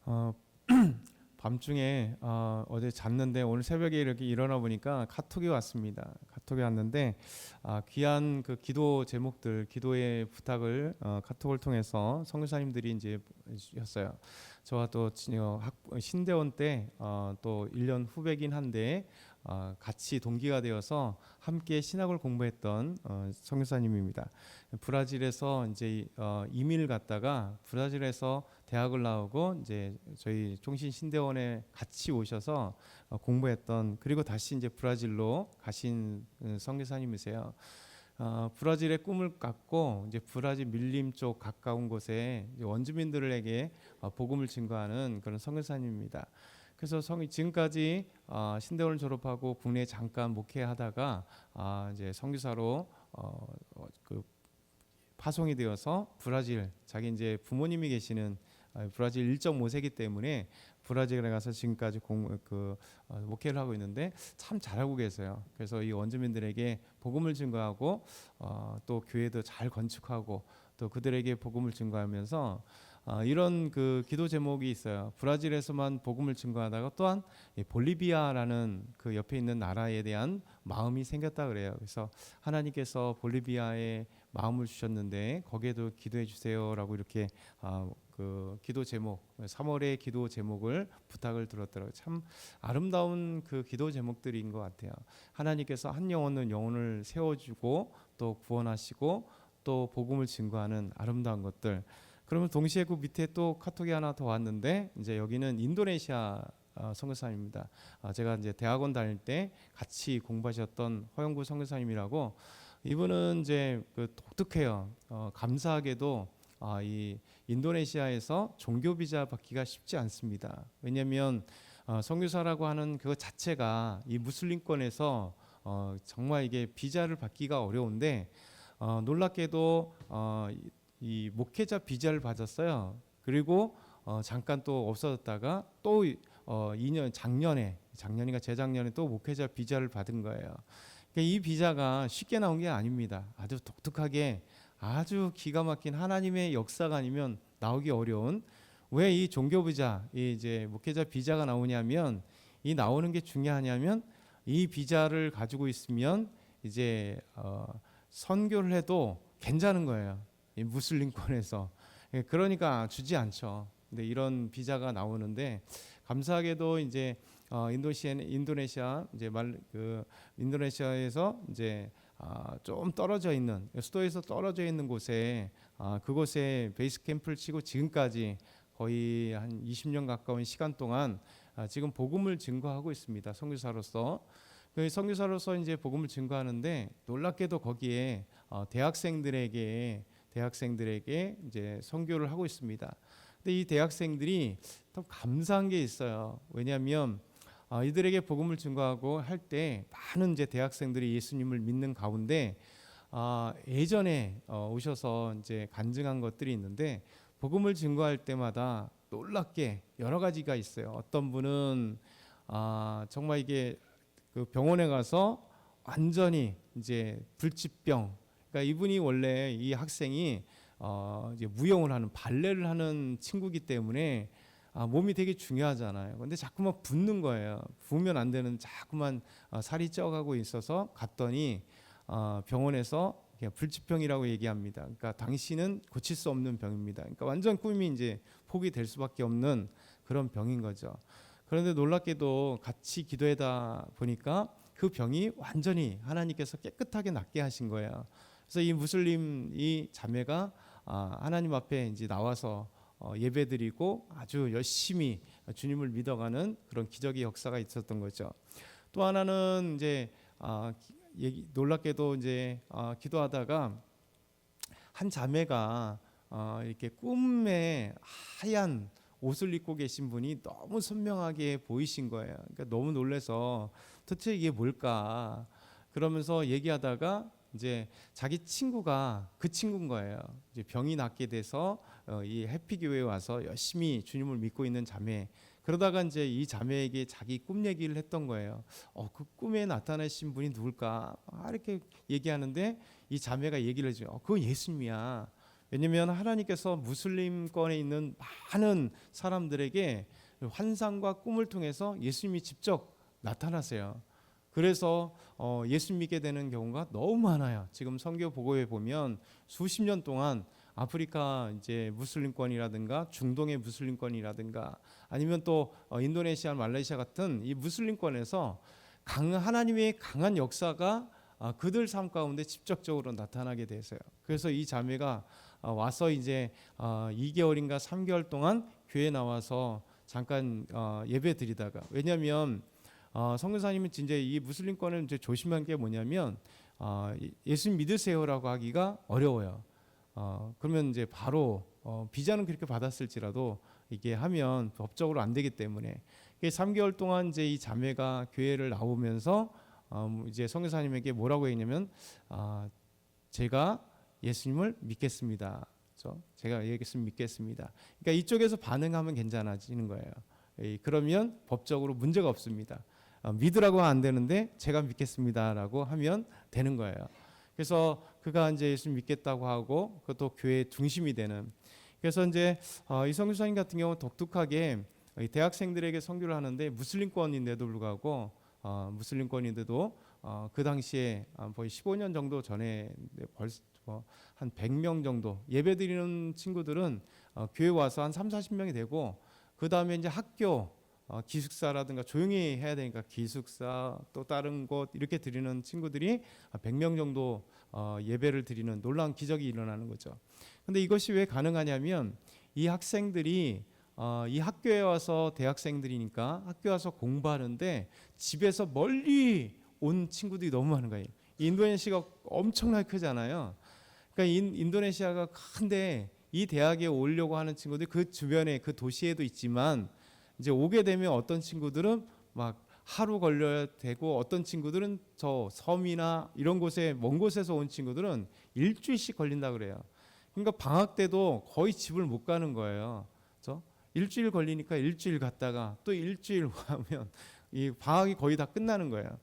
어, 밤중에 어제 잤는데 오늘 새벽에 이렇게 일어나 보니까 카톡이 왔습니다. 카톡이 왔는데 귀한 그 기도 제목들, 기도의 부탁을 카톡을 통해서 선교사님들이 이제 주셨어요. 저와 또 신대원 때 또 1년 후배긴 한데 같이 동기가 되어서 함께 신학을 공부했던 선교사님입니다. 브라질에서 이제 이민을 갔다가 브라질에서 대학을 나오고 이제 저희 통신 신대원에 같이 오셔서 공부했던, 그리고 다시 이제 브라질로 가신 선교사님이세요. 브라질의 꿈을 갖고 이제 브라질 밀림 쪽 가까운 곳에 원주민들에게 복음을 증거하는 그런 선교사님입니다. 그래서 지금까지 신대원을 졸업하고 국내에 잠깐 목회하다가 이제 선교사로 그 파송이 되어서 브라질, 자기 이제 부모님이 계시는 브라질 1.5세기 때문에 브라질에 가서 지금까지 목회를 하고 있는데 참 잘하고 계세요. 그래서 이 원주민들에게 복음을 증거하고 또 교회도 잘 건축하고 또 그들에게 복음을 증거하면서 이런 그 기도 제목이 있어요. 브라질에서만 복음을 증거하다가 또한 볼리비아라는 그 옆에 있는 나라에 대한 마음이 생겼다 그래요. 그래서 하나님께서 볼리비아에 마음을 주셨는데 거기에도 기도해 주세요라고 이렇게 그 기도 제목, 3월의 기도 제목을 부탁을 들었더라고요. 참 아름다운 그 기도 제목들인 것 같아요. 하나님께서 한 영혼은 영혼을 세워주고 또 구원하시고 또 복음을 증거하는 아름다운 것들. 그러면 동시에 그 밑에 또 카톡이 하나 더 왔는데, 이제 여기는 인도네시아 선교사님입니다. 제가 이제 대학원 다닐 때 같이 공부하셨던 허영구 선교사님이라고, 이분은 이제 그 독특해요. 감사하게도 이 인도네시아에서 종교 비자 받기가 쉽지 않습니다. 왜냐하면 선교사라고 하는 그 자체가 이 무슬림권에서 정말 이게 비자를 받기가 어려운데, 놀랍게도 이 목회자 비자를 받았어요. 그리고 잠깐 또 없어졌다가 또 2년 작년인가 재작년에 또 목회자 비자를 받은 거예요. 그러니까 이 비자가 쉽게 나온 게 아닙니다. 아주 독특하게 아주 기가 막힌 하나님의 역사가 아니면 나오기 어려운, 왜 이 종교 비자, 이제 목회자 비자가 나오냐면, 이 나오는 게 중요하냐면 이 비자를 가지고 있으면 이제 선교를 해도 괜찮은 거예요. 이 무슬림권에서. 그러니까 주지 않죠. 근데 이런 비자가 나오는데, 감사하게도 이제 인도네시아 이제 인도네시아에서 이제 좀 떨어져 있는, 수도에서 떨어져 있는 곳에 그곳에 베이스 캠프를 치고 지금까지 거의 한 20년 가까운 시간 동안 지금 복음을 증거하고 있습니다. 선교사로서. 그 선교사로서 이제 복음을 증거하는데, 놀랍게도 거기에 대학생들에게 이제 선교를 하고 있습니다. 근데 이 대학생들이 참 감사한 게 있어요. 왜냐하면 이들에게 복음을 증거하고 할 때 많은 이제 대학생들이 예수님을 믿는 가운데 예전에 오셔서 이제 간증한 것들이 있는데, 복음을 증거할 때마다 놀랍게 여러 가지가 있어요. 어떤 분은 정말 이게 그 병원에 가서 완전히 이제 불치병, 그러니까 이분이 원래 이 학생이 이제 무용을 하는 발레를 하는 친구기 때문에 몸이 되게 중요하잖아요. 근데 자꾸만 붓는 거예요. 부으면 안 되는, 자꾸만 살이 쪄가고 있어서 갔더니 병원에서 불치병이라고 얘기합니다. 그러니까 당신은 고칠 수 없는 병입니다. 그러니까 완전 꿈이 이제 포기될 수밖에 없는 그런 병인 거죠. 그런데 놀랍게도 같이 기도하다 보니까 그 병이 완전히 하나님께서 깨끗하게 낫게 하신 거예요. 그래서 이 무슬림 이 자매가 하나님 앞에 이제 나와서 예배드리고 아주 열심히 주님을 믿어가는 그런 기적의 역사가 있었던 거죠. 또 하나는 이제 놀랍게도 이제 기도하다가 한 자매가 이렇게 꿈에 하얀 옷을 입고 계신 분이 너무 선명하게 보이신 거예요. 그러니까 너무 놀라서 도대체 이게 뭘까? 그러면서 얘기하다가 이제 자기 친구가 그 친구인 거예요. 이제 병이 낫게 돼서 이 해피교회에 와서 열심히 주님을 믿고 있는 자매. 그러다가 이제 이 자매에게 자기 꿈 얘기를 했던 거예요. 그 꿈에 나타나신 분이 누굴까? 이렇게 얘기하는데 이 자매가 얘기를 해줘요. 그건 예수님이야. 왜냐하면 하나님께서 무슬림권에 있는 많은 사람들에게 환상과 꿈을 통해서 예수님이 직접 나타나세요. 그래서 예수 믿게 되는 경우가 너무 많아요. 지금 선교 보고에 보면 수십 년 동안 아프리카 이제 무슬림권이라든가 중동의 무슬림권이라든가 아니면 또 인도네시아, 말레이시아 같은 이 무슬림권에서 하나님의 강한 역사가 그들 삶 가운데 직접적으로 나타나게 되세요. 그래서 이 자매가 와서 이제 2개월인가 3개월 동안 교회 나와서 잠깐 예배 드리다가, 왜냐하면 선교사님은 이제 이 무슬림권을 이제 조심한 게 뭐냐면 예수 믿으세요라고 하기가 어려워요. 그러면 이제 바로 비자는 그렇게 받았을지라도 이게 하면 법적으로 안 되기 때문에 3개월 동안 이제 이 자매가 교회를 나오면서 이제 선교사님에게 뭐라고 했냐면 제가 예수님을 믿겠습니다. 그렇죠? 제가 예수님 믿겠습니다. 그러니까 이쪽에서 반응하면 괜찮아지는 거예요. 그러면 법적으로 문제가 없습니다. 믿으라고 하면 안 되는데 제가 믿겠습니다라고 하면 되는 거예요. 그래서 그가 이제 예수 믿겠다고 하고 그것도 교회의 중심이 되는. 그래서 이제 이 선교사님 같은 경우 독특하게 대학생들에게 선교를 하는데 무슬림권인데도 불구하고 무슬림권인데도 그 당시에 거의 15년 정도 전에 벌써 한 100명 정도 예배드리는 친구들은 교회 와서 한 3, 40명이 되고, 그 다음에 이제 학교 기숙사라든가 조용히 해야 되니까 기숙사 또 다른 곳 이렇게 드리는 친구들이 100명 정도 예배를 드리는 놀라운 기적이 일어나는 거죠. 근데 이것이 왜 가능하냐면 이 학생들이 이 학교에 와서 대학생들이니까 학교에 와서 공부하는데 집에서 멀리 온 친구들이 너무 많은 거예요. 인도네시아가 엄청나게 크잖아요. 그러니까 인도네시아가 큰데 이 대학에 오려고 하는 친구들이 그 주변에 그 도시에도 있지만 이제 오게 되면 어떤 친구들은 막 하루 걸려야 되고, 어떤 친구들은 저 섬이나 이런 곳에 먼 곳에서 온 친구들은 일주일씩 걸린다 그래요. 그러니까 방학 때도 거의 집을 못 가는 거예요. 그렇죠? 일주일 걸리니까 일주일 갔다가 또 일주일 가면 이 방학이 거의 다 끝나는 거예요.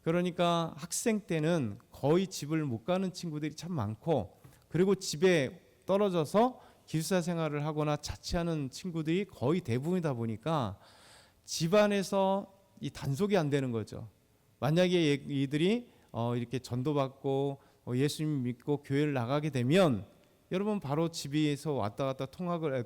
그러니까 학생 때는 거의 집을 못 가는 친구들이 참 많고, 그리고 집에 떨어져서 기숙사 생활을 하거나 자취하는 친구들이 거의 대부분이다 보니까 집안에서 이 단속이 안 되는 거죠. 만약에 이들이 이렇게 전도받고 예수님 믿고 교회를 나가게 되면 여러분 바로 집에서 왔다 갔다 통학을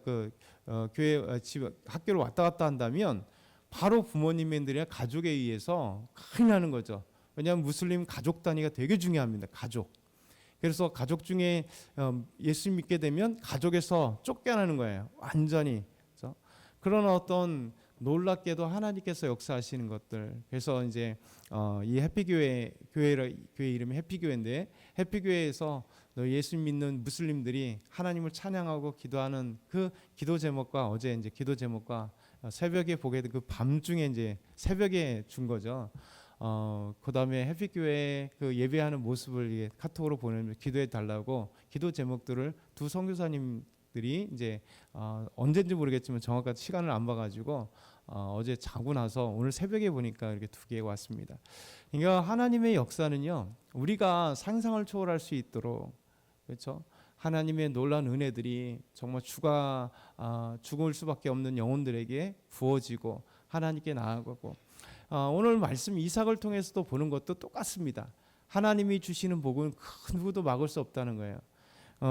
교회 집 학교를 왔다 갔다 한다면 바로 부모님들이나 가족에 의해서 큰일 나는 거죠. 왜냐하면 무슬림 가족 단위가 되게 중요합니다. 가족. 그래서 가족 중에 예수 믿게 되면 가족에서 쫓겨나는 거예요. 완전히. 그렇죠? 그런 어떤 놀랍게도 하나님께서 역사하시는 것들. 그래서 이제 이 해피교회 교회 이름이 해피교회인데, 해피교회에서 예수 믿는 무슬림들이 하나님을 찬양하고 기도하는 그 기도 제목과 어제 이제 기도 제목과 새벽에 보게 된 그 밤중에 이제 새벽에 준 거죠. 그다음에 해피교회 그 예배하는 모습을 카톡으로 보내면 기도해 달라고 기도 제목들을 두 선교사님들이 이제 언제인지 모르겠지만 정확한 시간을 안 봐가지고 어제 자고 나서 오늘 새벽에 보니까 이렇게 두 개가 왔습니다. 그러니까 하나님의 역사는요, 우리가 상상을 초월할 수 있도록, 그렇죠? 하나님의 놀라운 은혜들이 정말 죽을 수밖에 없는 영혼들에게 부어지고 하나님께 나아가고, 오늘 말씀 이삭을 통해서도 보는 것도 똑같습니다. 하나님이 주시는 복은 그 누구도 막을 수 없다는 거예요.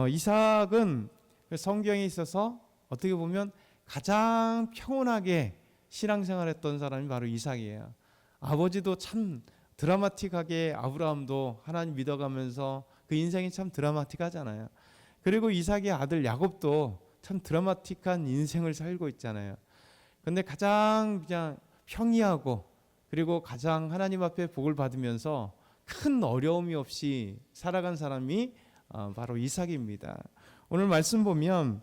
이삭은 성경에 있어서 어떻게 보면 가장 평온하게 신앙생활했던 사람이 바로 이삭이에요. 아버지도 참 드라마틱하게 아브라함도 하나님 믿어가면서 그 인생이 참 드라마틱하잖아요. 그리고 이삭의 아들 야곱도 참 드라마틱한 인생을 살고 있잖아요. 근데 가장 그냥 평이하고 그리고 가장 하나님 앞에 복을 받으면서 큰 어려움이 없이 살아간 사람이 바로 이삭입니다. 오늘 말씀 보면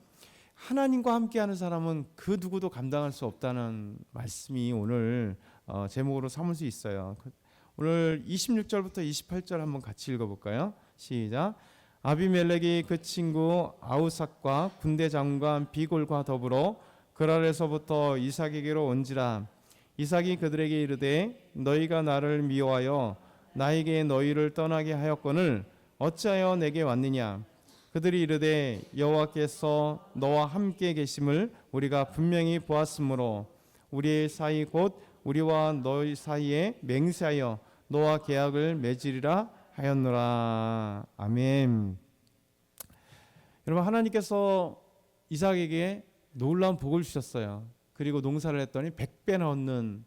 하나님과 함께하는 사람은 그 누구도 감당할 수 없다는 말씀이 오늘 제목으로 삼을 수 있어요. 오늘 26절부터 28절 한번 같이 읽어볼까요? 시작. 아비멜렉이 그 친구 아우삭과 군대 장관 비골과 더불어 그랄에서부터 이삭에게로 온지라. 이삭이 그들에게 이르되 너희가 나를 미워하여 나에게 너희를 떠나게 하였거늘 어찌하여 내게 왔느냐. 그들이 이르되 여호와께서 너와 함께 계심을 우리가 분명히 보았으므로 우리의 사이 곧 우리와 너희 사이에 맹세하여 너와 계약을 맺으리라 하였노라. 아멘. 여러분, 하나님께서 이삭에게 놀라운 복을 주셨어요. 그리고 농사를 했더니 100배나 얻는,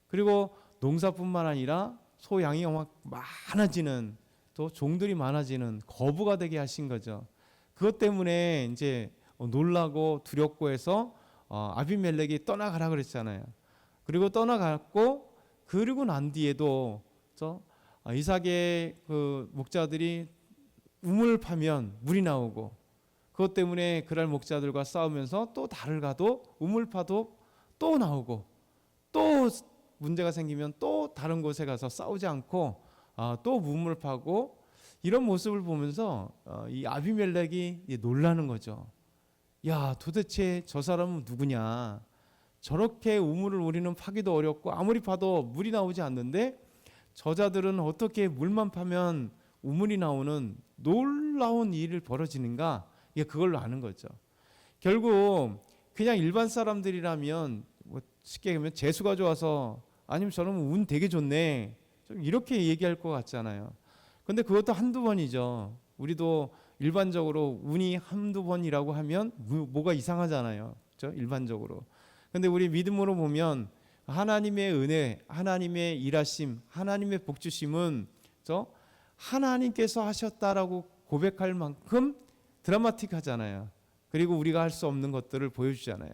그리고 농사뿐만 아니라 소 양이 막 많아지는, 또 종들이 많아지는 거부가 되게 하신 거죠. 그것 때문에 이제 놀라고 두렵고 해서 아비멜렉이 떠나가라 그랬잖아요. 그리고 떠나갔고, 그리고 난 뒤에도 이삭의 그 목자들이 우물 파면 물이 나오고, 그것 때문에 그랄 목자들과 싸우면서 또 달을 가도 우물 파도 또 나오고, 또 문제가 생기면 또 다른 곳에 가서 싸우지 않고 또 우물 파고, 이런 모습을 보면서 이 아비멜렉이 놀라는 거죠. 야, 도대체 저 사람은 누구냐? 저렇게 우물을 우리는 파기도 어렵고 아무리 파도 물이 나오지 않는데 저자들은 어떻게 물만 파면 우물이 나오는 놀라운 일을 벌어지는가? 이게 그걸로 아는 거죠. 결국 그냥 일반 사람들이라면 뭐 쉽게 얘기하면 재수가 좋아서, 아니면 저는 운 되게 좋네, 좀 이렇게 얘기할 것 같잖아요. 근데 그것도 한두 번이죠. 우리도 일반적으로 운이 한두 번이라고 하면 뭐가 이상하잖아요. 그렇죠? 일반적으로. 근데 우리 믿음으로 보면 하나님의 은혜, 하나님의 일하심, 하나님의 복주심은 하나님께서 하셨다라고 고백할 만큼 드라마틱하잖아요. 그리고 우리가 할 수 없는 것들을 보여주잖아요.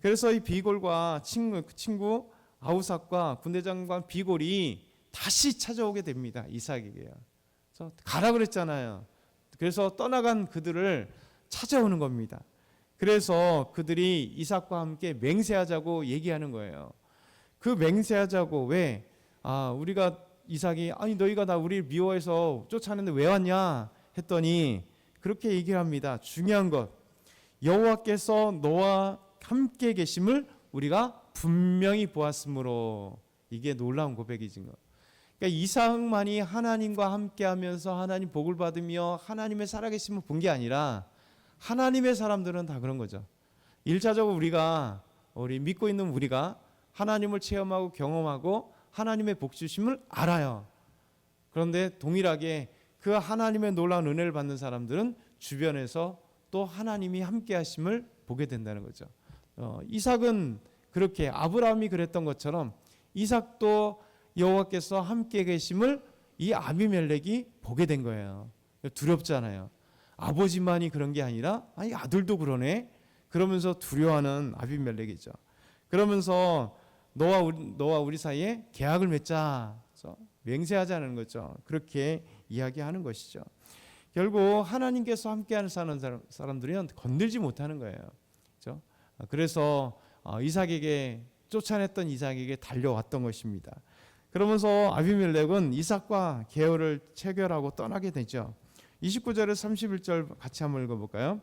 그래서 이 비골과 친구 아우삭과 군대장관 비골이 다시 찾아오게 됩니다. 이삭에게요. 그래서 가라 그랬잖아요. 그래서 떠나간 그들을 찾아오는 겁니다. 그래서 그들이 이삭과 함께 맹세하자고 얘기하는 거예요. 그 맹세하자고, 왜? 우리가 이삭이 아니 너희가 우리를 미워해서 쫓아내는데 왜 왔냐 했더니 그렇게 얘기를 합니다. 중요한 것, 여호와께서 너와 함께 계심을 우리가 분명히 보았으므로. 이게 놀라운 고백이진 거. 그러니까 이삭만이 하나님과 함께하면서 하나님 복을 받으며 하나님의 살아계심을 본 게 아니라 하나님의 사람들은 다 그런 거죠. 1차적으로 우리 믿고 있는 우리가 하나님을 체험하고 경험하고 하나님의 복주심을 알아요. 그런데 동일하게 그 하나님의 놀라운 은혜를 받는 사람들은 주변에서 또 하나님이 함께 하심을 보게 된다는 거죠. 이삭은 그렇게, 아브라함이 그랬던 것처럼 이삭도 여호와께서 함께 계심을 이 아비멜렉이 보게 된 거예요. 두렵잖아요. 아버지만이 그런 게 아니라 아니 아들도 그러네, 그러면서 두려워하는 아비멜렉이죠. 그러면서 너와 우리 사이에 계약을 맺자, 맹세하자는 거죠. 그렇게 이야기하는 것이죠. 결국 하나님께서 함께하는 사람들은 건들지 못하는 거예요. 그렇죠? 그래서 이삭에게, 쫓아냈던 이삭에게 달려왔던 것입니다. 그러면서 아비멜렉은 이삭과 계약을 체결하고 떠나게 되죠. 29절에서 31절 같이 한번 읽어볼까요?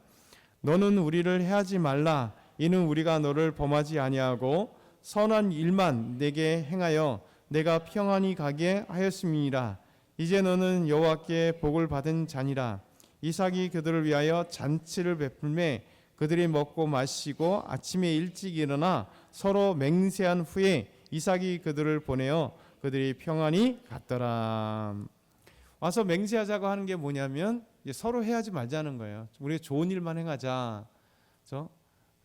너는 우리를 해하지 말라. 이는 우리가 너를 범하지 아니하고 선한 일만 내게 행하여 내가 평안히 가게 하였음이니라. 이제 너는 여호와께 복을 받은 자니라. 이삭이 그들을 위하여 잔치를 베풀매 그들이 먹고 마시고 아침에 일찍 일어나 서로 맹세한 후에 이삭이 그들을 보내어 그들이 평안히 갔더라. 와서 맹세하자고 하는 게 뭐냐면 서로 해하지 말자는 거예요. 우리 좋은 일만 행하자. 그렇죠?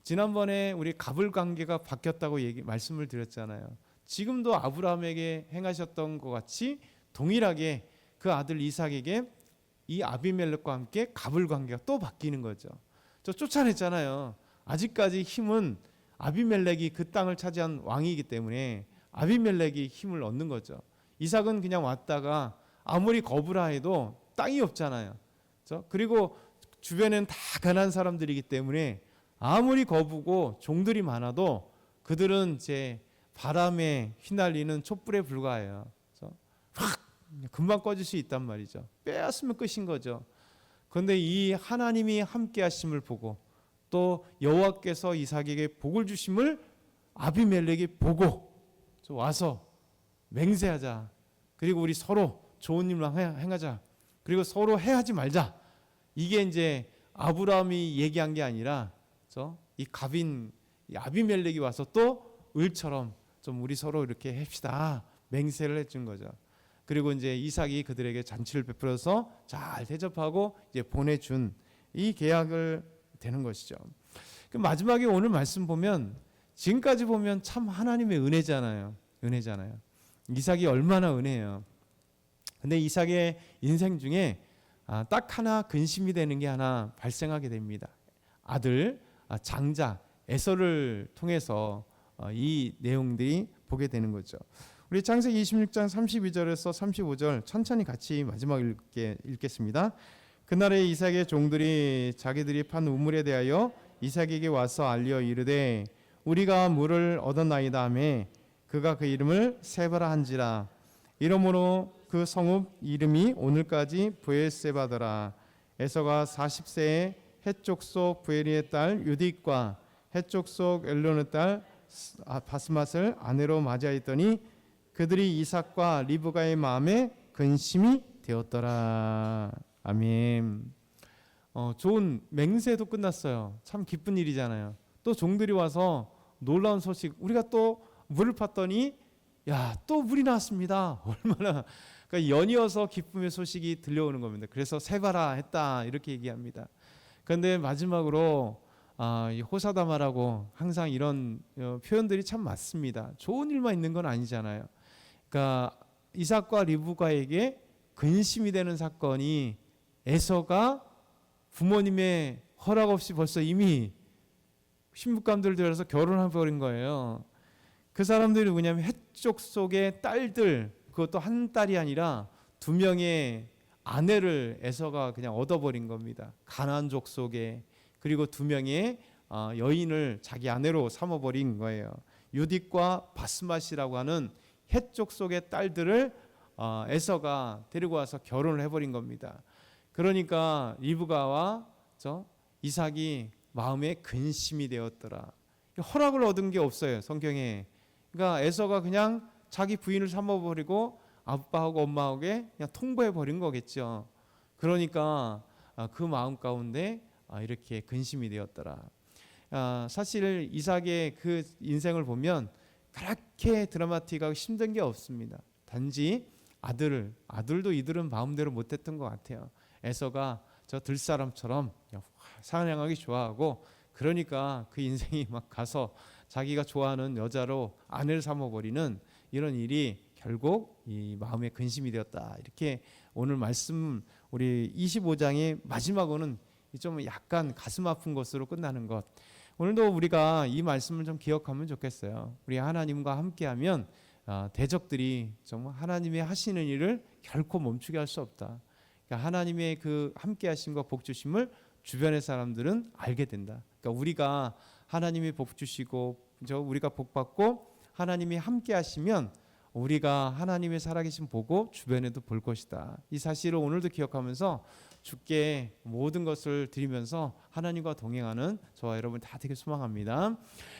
지난번에 우리 갑을 관계가 바뀌었다고 말씀을 드렸잖아요. 지금도 아브라함에게 행하셨던 것 같이 동일하게 그 아들 이삭에게 이 아비멜렉과 함께 갑을 관계가 또 바뀌는 거죠. 저 쫓아냈잖아요. 아직까지 힘은 아비멜렉이 그 땅을 차지한 왕이기 때문에 아비멜렉이 힘을 얻는 거죠. 이삭은 그냥 왔다가 아무리 거부라 해도 땅이 없잖아요. 그렇죠? 그리고 주변에는 다 가난한 사람들이기 때문에 아무리 거부고 종들이 많아도 그들은 이제 바람에 휘날리는 촛불에 불과해요. 그래서 확 금방 꺼질 수 있단 말이죠. 빼앗으면 끝인 거죠. 그런데 이 하나님이 함께 하심을 보고 또 여호와께서 이삭에게 복을 주심을 아비멜렉이 보고 와서 맹세하자. 그리고 우리 서로 좋은 일만 행하자. 그리고 서로 해하지 말자. 이게 이제 아브라함이 얘기한 게 아니라 이 갑인 이 아비멜렉이 와서 또 을처럼 좀 우리 서로 이렇게 합시다 맹세를 해준 거죠. 그리고 이제 이삭이 그들에게 잔치를 베풀어서 잘 대접하고 이제 보내준 이 계약을 되는 것이죠. 그 마지막에 오늘 말씀 보면 지금까지 보면 참 하나님의 은혜잖아요. 은혜잖아요. 이삭이 얼마나 은혜예요. 근데 이삭의 인생 중에 딱 하나 근심이 되는 게 하나 발생하게 됩니다. 아들 장자 에서를 통해서 이 내용들이 보게 되는 거죠. 우리 창세기 26장 32절에서 35절 천천히 같이 마지막 읽겠습니다. 그날에 이삭의 종들이 자기들이 판 우물에 대하여 이삭에게 와서 알려 이르되 우리가 물을 얻었나이다 하매 그가 그 이름을 세바라 한지라. 이러므로 그 성읍 이름이 오늘까지 브엘세바더라. 에서가 40세에 해쪽 속 부엘리의 딸 유딕과 해쪽 속 엘론의 딸 바스맛을 아내로 맞이하였더니 그들이 이삭과 리브가의 마음에 근심이 되었더라. 아멘. 좋은 맹세도 끝났어요. 참 기쁜 일이잖아요. 또 종들이 와서 놀라운 소식, 우리가 또 물을 팠더니 야, 또 물이 나왔습니다. 얼마나 그러니까 연이어서 기쁨의 소식이 들려오는 겁니다. 그래서 세바라 했다 이렇게 얘기합니다. 그런데 마지막으로 이 호사다마라고 항상 이런 표현들이 참 맞습니다. 좋은 일만 있는 건 아니잖아요. 그러니까 이삭과 리브가에게 근심이 되는 사건이 에서가 부모님의 허락 없이 벌써 이미 신부감들을 들여서 결혼해 버린 거예요. 그 사람들이 뭐냐면 해쪽 속의 딸들, 그것도 한 딸이 아니라 두 명의 아내를 에서가 그냥 얻어버린 겁니다. 가나안족 속에. 그리고 두 명의 여인을 자기 아내로 삼아버린 거예요. 유딕과 바스맛이라고 하는 해쪽 속의 딸들을 에서가 데리고 와서 결혼을 해버린 겁니다. 그러니까 리브가와 이삭이 마음에 근심이 되었더라. 허락을 얻은 게 없어요, 성경에. 그러니까 에서가 그냥 자기 부인을 삼아버리고 아빠하고 엄마에게 그냥 통보해버린 거겠죠. 그러니까 그 마음 가운데 이렇게 근심이 되었더라. 사실 이삭의 그 인생을 보면 그렇게 드라마틱하고 힘든 게 없습니다. 단지 아들도 이들은 마음대로 못했던 것 같아요. 에서가 저 들사람처럼 사냥하기 좋아하고 그러니까 그 인생이 막 가서 자기가 좋아하는 여자로 아내를 삼아버리는 이런 일이 결국 이 마음에 근심이 되었다. 이렇게 오늘 말씀 우리 25장의 마지막으로는 좀 약간 가슴 아픈 것으로 끝나는 것. 오늘도 우리가 이 말씀을 좀 기억하면 좋겠어요. 우리 하나님과 함께하면 대적들이 정말 하나님의 하시는 일을 결코 멈추게 할 수 없다. 그러니까 하나님의 그 함께하심과 복 주심을 주변의 사람들은 알게 된다. 그러니까 우리가 하나님이 복 주시고 우리가 복 받고 하나님이 함께하시면 우리가 하나님의 살아계신 보고 주변에도 볼 것이다. 이 사실을 오늘도 기억하면서 주께 모든 것을 드리면서 하나님과 동행하는 저와 여러분 다 되길 소망합니다.